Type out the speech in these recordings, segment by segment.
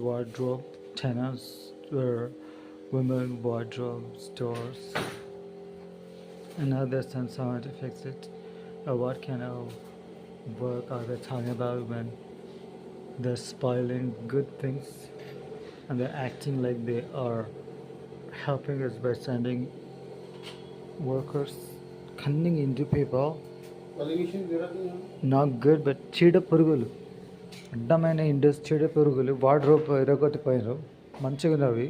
wardrobe tenants were women wardrobe stores. And now they're saying someone to fix it. What kind of work are they talking about when they're spoiling good things and they're acting like they are helping us by sending workers cunning into people? Not good, but చీడ పురుగులు, అడ్డమైన industry చీడ పురుగులు wardrobe ఎరగొట్టిపోయినారు. మంచిగా ఉన్నవి,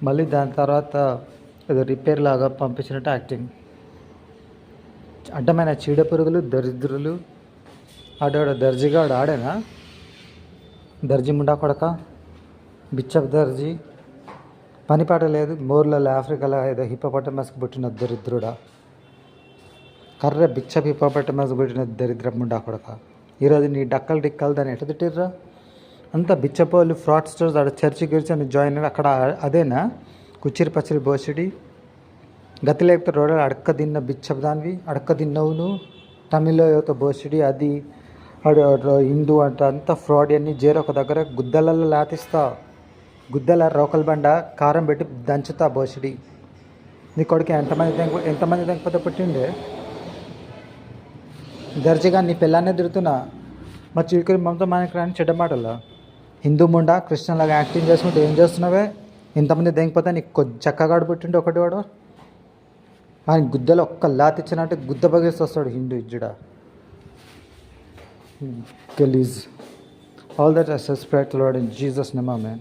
మళ్ళీ దాని తర్వాత ఏదో రిపేర్ లాగా పంపించినట్టు యాక్టింగ్. అడ్డమైన చీడ పురుగులు, దరిద్రులు. ఆడాడు దర్జీగాడు ఆడేనా, దర్జీ ముండా కొడక, బిచ్చప్ దర్జీ, పనిపాట లేదు. మోర్లలో ఆఫ్రికాలో ఏదో హిప్పోపటమస్కి పుట్టిన దరిద్రుడా, కర్ర బిచ్చప్ హిప్పోపటమస్కి పుట్టిన దరిద్ర ముండా కొడక. ఈరోజు నీ డక్కలు డిక్కలు దాన్ని ఎట్ట తిట్టిర్రా? అంతా బిచ్చపోళ్ళు, ఫ్రాడ్స్టర్స్. ఆడ చర్చి గిర్చి అని జాయిన్ అయ్యి అక్కడ అదేనా కుచ్చిరి పచ్చిరి బోసిడి. గతి లేకపోతే రోడ్డు అడక్క తిన్న బిచ్చప్ దానివి, అడక్క తిన్నవు నువ్వు. తమిళ్లో యువత బోసిడి అది హిందూ అంట, అంతా ఫ్రాడ్ అన్నీ జేరు. ఒక దగ్గర గుద్దలలో లాతిస్తా, గుద్దల రోకల్ బండ కారం పెట్టి దంచుతా బోసిడి. నీ కొడుకు ఎంతమంది తెంకపోతే పుట్టిండే దర్జీగా. నీ పిల్లాన్నే తిడుతున్నా, మరి చీడుకుని మమతా మనకి రాని చెడ్డ మాటలా. హిందూ ముండా కృష్ణలాగా యాక్టింగ్ చేసుకుంటే ఏం చేస్తున్నావే? ఇంతమంది తెంకపోతే నీకు చక్కగాడు పుట్టిండు ఒకటి వాడు. ఆయన గుద్దలో ఒక్క లాతిచ్చినట్టు గుద్ద బగేసి వస్తాడు హిందూ ఇజ్జుడా గలీజ్. All that I suspect, Lord, in Jesus' name, amen.